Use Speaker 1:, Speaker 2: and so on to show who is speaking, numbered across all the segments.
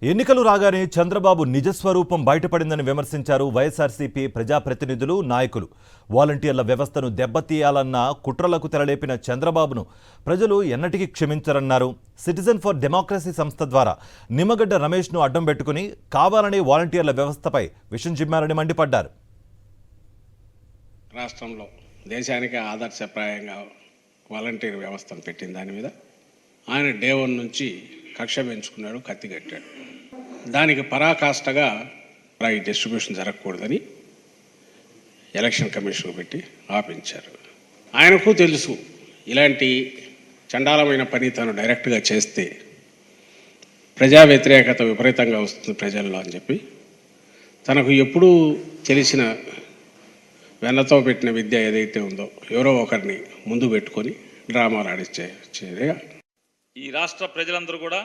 Speaker 1: ఎన్నికలు రాగానే చంద్రబాబు నిజస్వరూపం బయటపడిందని విమర్శించారు వైఎస్ఆర్సీపీ ప్రజాప్రతినిధులు, నాయకులు. వాలంటీర్ల వ్యవస్థను దెబ్బతీయాలన్న కుట్రలకు తెరలేపిన చంద్రబాబును ప్రజలు ఎన్నటికీ క్షమించరన్నారు. సిటిజన్ ఫర్ డెమోక్రసీ సంస్థ ద్వారా నిమ్మగడ్డ రమేష్ను అడ్డం పెట్టుకుని కావాలనే వాలంటీర్ల వ్యవస్థపై విషం చిమ్మారని మండిపడ్డారు.
Speaker 2: రాష్ట్రంలో దేశానికి ఆదర్శప్రాయంగా వాలంటీర్ వ్యవస్థను పెట్టిన దాని మీద ఆయన డే 1 నుంచి కక్ష పెంచుకున్నాడు, కత్తి కట్టాడు. దానికి పరాకాష్ఠగా ఈ డిస్ట్రిబ్యూషన్ జరగకూడదని ఎలక్షన్ కమిషన్ పెట్టి ఆపించారు. ఆయనకు తెలుసు ఇలాంటి చండాలమైన పని తను డైరెక్ట్గా చేస్తే ప్రజా వ్యతిరేకత విపరీతంగా వస్తుంది ప్రజల్లో అని చెప్పి తనకు ఎప్పుడూ తెలిసిన వెన్నతో పెట్టిన విద్య ఏదైతే ఉందో ఎవరో ఒకరిని ముందు పెట్టుకొని డ్రామాలు ఆడిచ్చేదే.
Speaker 3: ఈ రాష్ట్ర ప్రజలందరూ కూడా,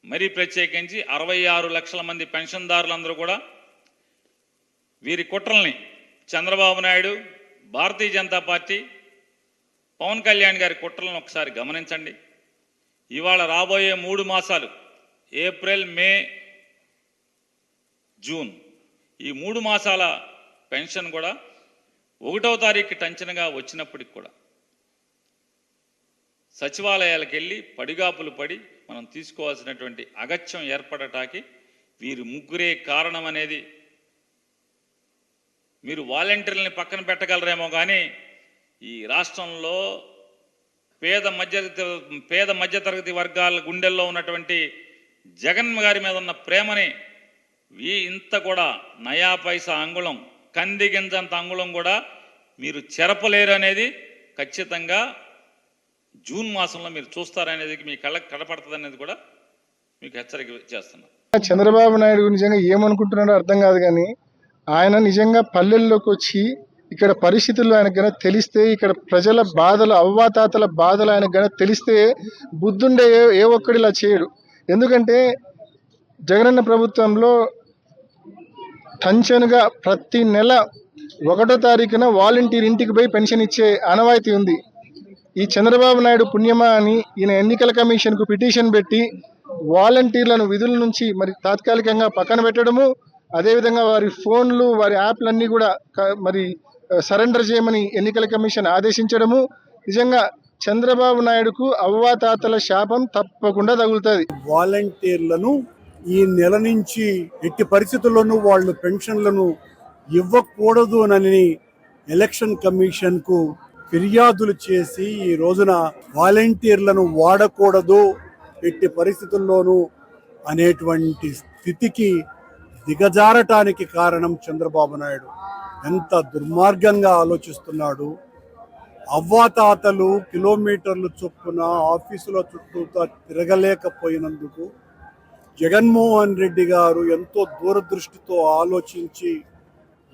Speaker 3: మరీ ప్రత్యేకించి 66 లక్షల మంది పెన్షన్దారులందరూ కూడా వీరి కుట్రల్ని చంద్రబాబు నాయుడు, భారతీయ జనతా పార్టీ, పవన్ కళ్యాణ్ గారి కుట్రలను ఒకసారి గమనించండి. ఇవాళ రాబోయే 3 మాసాలు ఏప్రిల్, మే, జూన్ ఈ 3 మాసాల పెన్షన్ కూడా 1వ తారీఖు టంచనగా వచ్చినప్పటికి కూడా సచివాలయాలకు వెళ్ళి పడిగాపులు పడి మనం తీసుకోవాల్సినటువంటి అగత్యం ఏర్పడటానికి వీరు ముగ్గురే కారణం అనేది మీరు వాలంటీర్లని పక్కన పెట్టగలరేమో కానీ ఈ రాష్ట్రంలో పేద మధ్యతరగతి వర్గాల గుండెల్లో ఉన్నటువంటి జగన్ గారి మీద ఉన్న ప్రేమని ఇంత కూడా నయా పైసా అంగుళం, కందిగింజంత అంగుళం కూడా మీరు చెరపలేరు అనేది ఖచ్చితంగా జూన్ మాసంలో మీరు చూస్తారనేది మీ కళ్ళకి కనపడుతుంది అనేది కూడా మీకు హెచ్చరిక చేస్తున్నా.
Speaker 4: చంద్రబాబు నాయుడు నిజంగా ఏమనుకుంటున్నాడో అర్థం కాదు, కానీ ఆయన నిజంగా పల్లెల్లోకి వచ్చి ఇక్కడ పరిస్థితులు ఆయనకు గనక తెలిస్తే, ఇక్కడ ప్రజల బాధలు, అవ్వాతాతల బాధలు ఆయనకు గనక తెలిస్తే బుద్ధుండే ఏ ఒక్కడిలా చేయడు. ఎందుకంటే జగనన్న ప్రభుత్వంలో టంచనుగా ప్రతి నెల 1వ తారీఖున వాలంటీర్ ఇంటికి పోయి పెన్షన్ ఇచ్చే ఆనవాయితీ ఉంది. ఈ చంద్రబాబు నాయుడు పుణ్యమా అని ఈయన ఎన్నికల కమిషన్కు పిటిషన్ పెట్టి వాలంటీర్లను విధుల నుంచి మరి తాత్కాలికంగా పక్కన పెట్టడము, అదేవిధంగా వారి ఫోన్లు, వారి యాప్లన్నీ కూడా మరి సరెండర్ చేయమని ఎన్నికల కమిషన్ ఆదేశించడము నిజంగా చంద్రబాబు నాయుడుకు అవ్వాతాతల శాపం తప్పకుండా తగులుతుంది.
Speaker 5: వాలంటీర్లను ఈ నెల నుంచి ఎట్టి పరిస్థితుల్లోనూ వాళ్ళు పెన్షన్లను ఇవ్వకూడదు అని ఎలక్షన్ కమిషన్కు ఫిర్యాదులు చేసి ఈ రోజున వాలంటీర్లను వాడకూడదు ఎట్టి పరిస్థితుల్లోనూ అనేటువంటి స్థితికి దిగజారటానికి కారణం చంద్రబాబు నాయుడు. ఎంత దుర్మార్గంగా ఆలోచిస్తున్నాడు. అవ్వాతాతలు కిలోమీటర్లు చొప్పున ఆఫీసుల చుట్టూ తిరగలేకపోయినందుకు జగన్మోహన్ రెడ్డి గారు ఎంతో దూరదృష్టితో ఆలోచించి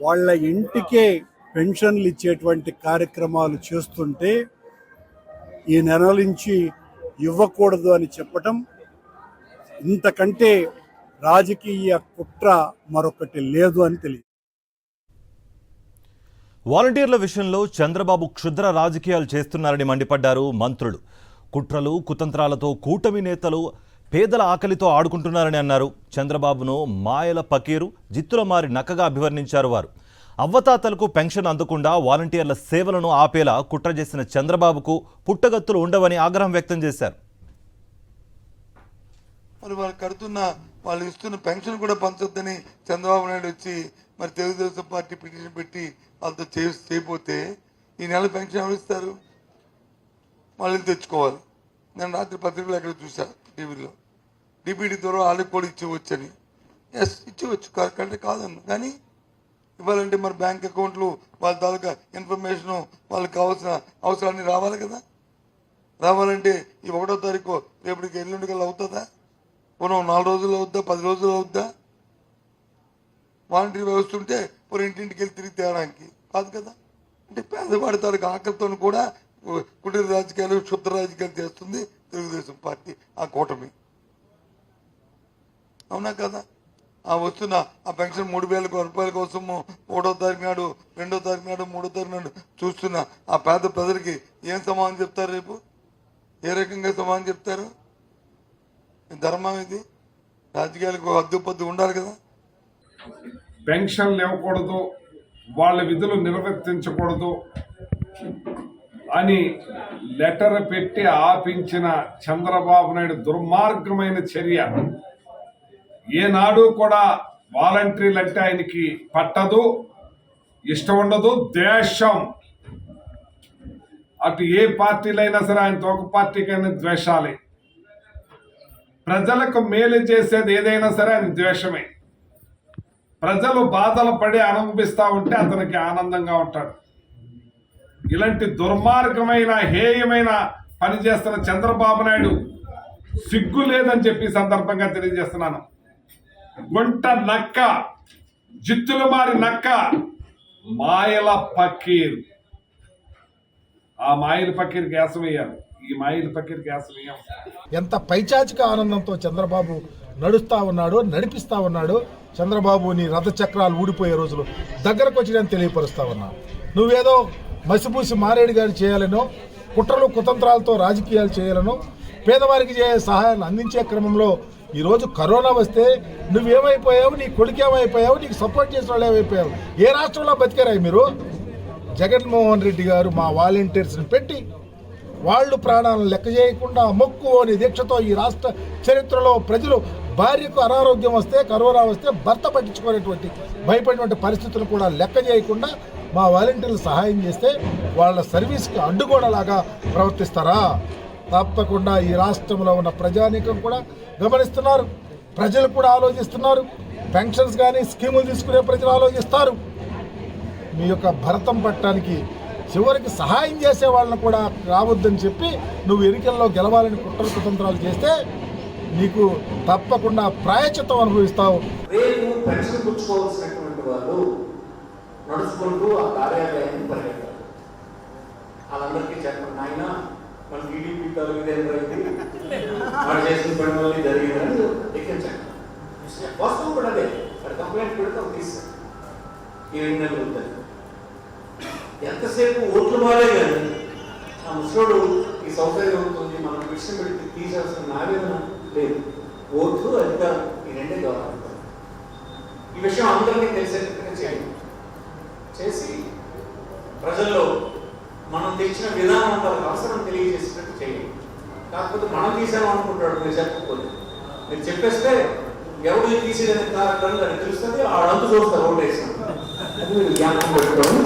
Speaker 5: వాళ్ళ ఇంటికే పెన్షన్లు ఇచ్చేటువంటి కార్యక్రమాలు చేస్తుంటే ఈ నెల నుంచి ఇవ్వకూడదు అని చెప్పటం ఇంతకంటే రాజకీయ కుట్ర మరొకటి లేదు అని తెలియదు.
Speaker 1: వాలంటీర్ల విషయంలో చంద్రబాబు క్షుద్ర రాజకీయాలు చేస్తున్నారని మండిపడ్డారు మంత్రులు. కుట్రలు, కుతంత్రాలతో కూటమి నేతలు పేదల ఆకలితో ఆడుకుంటున్నారని అన్నారు. చంద్రబాబును మాయల పకీరు, జిత్తుల మారి నక్కగా అభివర్ణించారు వారు. అవ్వతాతలకు పెన్షన్ అందకుండా వాలంటీర్ల సేవలను ఆపేలా కుట్ర చేసిన చంద్రబాబుకు పుట్టగత్తులు ఉండవని ఆగ్రహం వ్యక్తం చేశారు.
Speaker 6: మరి వాళ్ళు కడుతున్న, వాళ్ళు ఇస్తున్న పెన్షన్ కూడా పంచొద్దని చంద్రబాబు నాయుడు వచ్చి మరి తెలుగుదేశం పార్టీ పిటిషన్ పెట్టి వాళ్ళతో చేయకపోతే ఈ నెల పెన్షన్ ఎవరు ఇస్తారు? వాళ్ళు తెచ్చుకోవాలి. నేను రాత్రి పత్రికలు ఎక్కడ చూసా, టీవీలో డిబిటీ ద్వారా వాళ్ళకి కూడా ఇచ్చేవచ్చని. ఎస్, ఇచ్చేవచ్చు, కంటే కాదన్ను. కానీ ఇవ్వాలంటే మరి బ్యాంక్ అకౌంట్లు, వాళ్ళ తాలూకా ఇన్ఫర్మేషను, వాళ్ళకి కావాల్సిన అవసరాన్ని రావాలి కదా. రావాలంటే ఈ 1వ తారీఖు రేపటికి ఎల్లుండికల్లా అవుతుందా? మనం 4 రోజులు అవుద్దా, 10 రోజులు అవుద్దా? వాలంటీర్ వ్యవస్థ ఉంటే మరి ఇంటింటికి వెళ్ళి తిరిగి తేడానికి కాదు కదా. అంటే పేదవాడి తాలూకా ఆకలితో కూడా కుటీర రాజకీయాలు, క్షుద్ర రాజకీయాలు చేస్తుంది తెలుగుదేశం పార్టీ, ఆ కూటమి. అవునా కదా? ఆ వస్తున్న ఆ పెన్షన్ 3,000 రూపాయల కోసము 1వ తారీఖు నాడు, 2వ తారీఖు నాడు, 3వ తారీఖు నాడు చూస్తున్న ఆ పేద ప్రజలకి ఏం సమాధానం చెప్తారు? రేపు ఏ రకంగా సమాధానం చెప్తారు? ధర్మం ఇది. రాజకీయాలకు హద్దుపద్దు ఉండాలి కదా.
Speaker 7: పెన్షన్లు ఇవ్వకూడదు, వాళ్ళ విధులు నిర్వర్తించకూడదు అని లెటర్ పెట్టి ఆపించిన చంద్రబాబు నాయుడు దుర్మార్గమైన చర్య. ఏనాడు కూడా వాలంటీర్లు అంటే ఆయనకి పట్టదు, ఇష్టం ఉండదు, ద్వేషం. అటు ఏ పార్టీలైనా సరే ఆయనతో ఒక పార్టీకైనా ద్వేషాలే. ప్రజలకు మేలు చేసేది ఏదైనా సరే ఆయన ద్వేషమే. ప్రజలు బాధలు పడి అనుభవిస్తూ ఉంటే అతనికి ఆనందంగా ఉంటాడు. ఇలాంటి దుర్మార్గమైన హేయమైన పని చేస్తున్న చంద్రబాబు నాయుడు సిగ్గు లేదని చెప్పి సందర్భంగా తెలియజేస్తున్నాను. గుంట నక్క, జిత్తులు మారి నక్క, మాయల పకీర్. ఆ మాయల పకీర్ గ్యాసం వేయాలి, ఈ మాయల పకీర్ గ్యాసం వేయాలి.
Speaker 8: ఎంత పైచాచిక ఆనందంతో చంద్రబాబు నడుస్తూ ఉన్నాడు, నడిపిస్తూ ఉన్నాడు. చంద్రబాబుని రథచక్రాలు ఊడిపోయే రోజులు దగ్గరకు వచ్చినని తెలియపరుస్తా ఉన్నా. నువ్వేదో మసిపూసి మారేడు గారు చేయాలనో, కుట్రలు కుతంత్రాలతో రాజకీయాలు చేయాలనో, పేదవారికి సహాయాన్ని అందించే క్రమంలో ఈరోజు కరోనా వస్తే నువ్వేమైపోయావు, నీ కొడుకేమైపోయావు, నీకు సపోర్ట్ చేసిన వాళ్ళు ఏమైపోయావు? ఏ రాష్ట్రంలో బతికారా మీరు? జగన్మోహన్ రెడ్డి గారు మా వాలంటీర్స్ని పెట్టి వాళ్ళు ప్రాణాలను లెక్క చేయకుండా మొక్కు అనే దీక్షతో ఈ రాష్ట్ర చరిత్రలో ప్రజలు భార్యకు అనారోగ్యం వస్తే, కరోనా వస్తే భర్త పట్టించుకునేటువంటి భయపడినటువంటి పరిస్థితులు కూడా లెక్క చేయకుండా మా వాలంటీర్లు సహాయం చేస్తే వాళ్ళ సర్వీస్కి అడ్డుగోడలాగా ప్రవర్తిస్తారా? తప్పకుండా ఈ రాష్ట్రంలో ఉన్న ప్రజానీకం కూడా గమనిస్తున్నారు, ప్రజలు కూడా ఆలోచిస్తున్నారు. పెన్షన్స్ కానీ స్కీములు తీసుకునే ప్రజలు ఆలోచిస్తారు. మీ యొక్క భరతం పట్టడానికి చివరికి సహాయం చేసే వాళ్ళని కూడా రావద్దని చెప్పి నువ్వు ఎన్నికల్లో గెలవాలని కుట్ర కుతంత్రాలు చేస్తే నీకు తప్పకుండా ప్రాయశ్చిత్తం అనుభవిస్తావు.
Speaker 9: రేపు పెన్షన్ పుచ్చుకోవాల్సినటువంటి వాళ్ళు నడుచుకుంటూ ఆ కార్యాలయాన్ని పరిగెత్తారు. వాళ్ళందరికీ చెప్పండి, నాయన మన టీడీపీ కలిగింది, వాడు చేసిన పని వల్ల జరిగిందని ఎక్కించండి. వాస్తవం కూడా అదే. వాడు కంప్లైంట్ పెడితే తీస్తాడు. ఈ 2 నెలలు ఉంటుంది. ఎంతసేపు ఓట్లు మారే కానీ ఆ ముసలోడు ఈ సౌకర్యం అవుతుంది, మనం విషయం పెడితే తీసేస్తున్న ఆవేదన లేదు. ఓట్లు, అధికారం ఈ 2 కావాలి. ఈ విషయం అందరికీ తెలిసేటట్టుగా చేయండి. చేసి ప్రజల్లో మనం తెచ్చిన విధానం వాళ్ళకి అవసరం తెలియజేసేటట్టు చేయండి. కాకపోతే మనం తీసామనుకుంటాడు, మీరు చెప్పకపోతే. మీరు చెప్పేస్తే ఎవరు తీసేదని కారణం అని తెలుస్తుంది, ఆడంతా చూస్తారు ఓటు వేసిన. అది మీరు జ్ఞాపకం పెట్టుకోండి.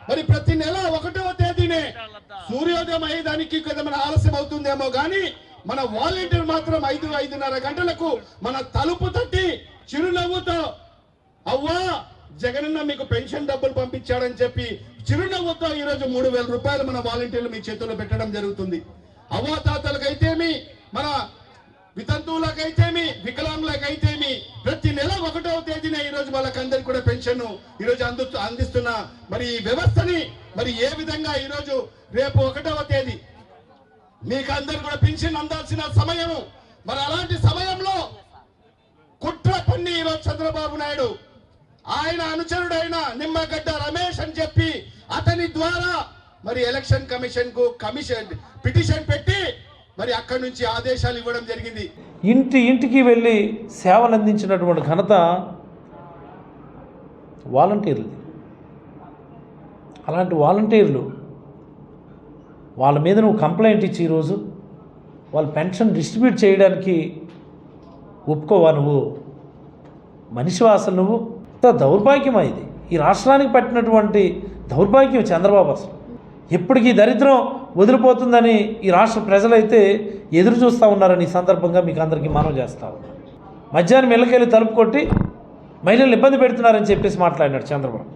Speaker 5: మరి ప్రతి నెల 1వ తేదీనే సూర్యోదయం అయ్యేదానికి కొంచెం ఆలస్యం అవుతుందేమో కానీ మన వాలంటీర్ మాత్రం 5-5:30 గంటలకు మన తలుపు తట్టి చిరునవ్వుతో అవ్వా జగనన్న మీకు పెన్షన్ డబ్బులు పంపించాడని చెప్పి చిరునవ్వుతో ఈరోజు 3,000 రూపాయలు మన వాలంటీర్లు మీ చేతుల్లో పెట్టడం జరుగుతుంది. అవ్వాతాతలకైతేమి, మన వితంతువులకైతేమి, వికలాంగులకైతేమి ప్రతి నెల 1వ తేదీన ఈరోజు వాళ్ళకందరికి కూడా పెన్షన్ ఈరోజు అందిస్తున్న మరి ఈ వ్యవస్థని మరి ఏ విధంగా ఈరోజు రేపు 1వ తేదీ మీకు అందరు కూడా పెన్షన్ అందాల్సిన సమయము. మరి అలాంటి సమయంలో కుట్ర పన్ని ఈరోజు చంద్రబాబు నాయుడు ఆయన అనుచరుడైన నిమ్మగడ్డ రమేష్ అని చెప్పి అతని ద్వారా మరి ఎలక్షన్ కమిషన్ కు పిటిషన్ పెట్టి మరి అక్కడి నుంచి ఆదేశాలు ఇవ్వడం జరిగింది.
Speaker 10: ఇంటికి వెళ్ళి సేవలు అందించినటువంటి ఘనత వాలంటీర్లు. అలాంటి వాలంటీర్లు వాళ్ళ మీద నువ్వు కంప్లైంట్ ఇచ్చి ఈరోజు వాళ్ళ పెన్షన్ డిస్ట్రిబ్యూట్ చేయడానికి ఒప్పుకోవా? నువ్వు మనిషివా అసలు? నువ్వు దౌర్భాగ్యమా ఇది? ఈ రాష్ట్రానికి పట్టినటువంటి దౌర్భాగ్యం చంద్రబాబు. అసలు ఎప్పటికీ దరిద్రం వదిలిపోతుందని ఈ రాష్ట్ర ప్రజలైతే ఎదురు చూస్తూ ఉన్నారని ఈ సందర్భంగా మీకు అందరికీ మనవి చేస్తా ఉన్నారు. మధ్యాహ్నం ఇళ్ళకెళ్ళి తలుపు కొట్టి మహిళలు ఇబ్బంది పెడుతున్నారని చెప్పేసి మాట్లాడినాడు చంద్రబాబు.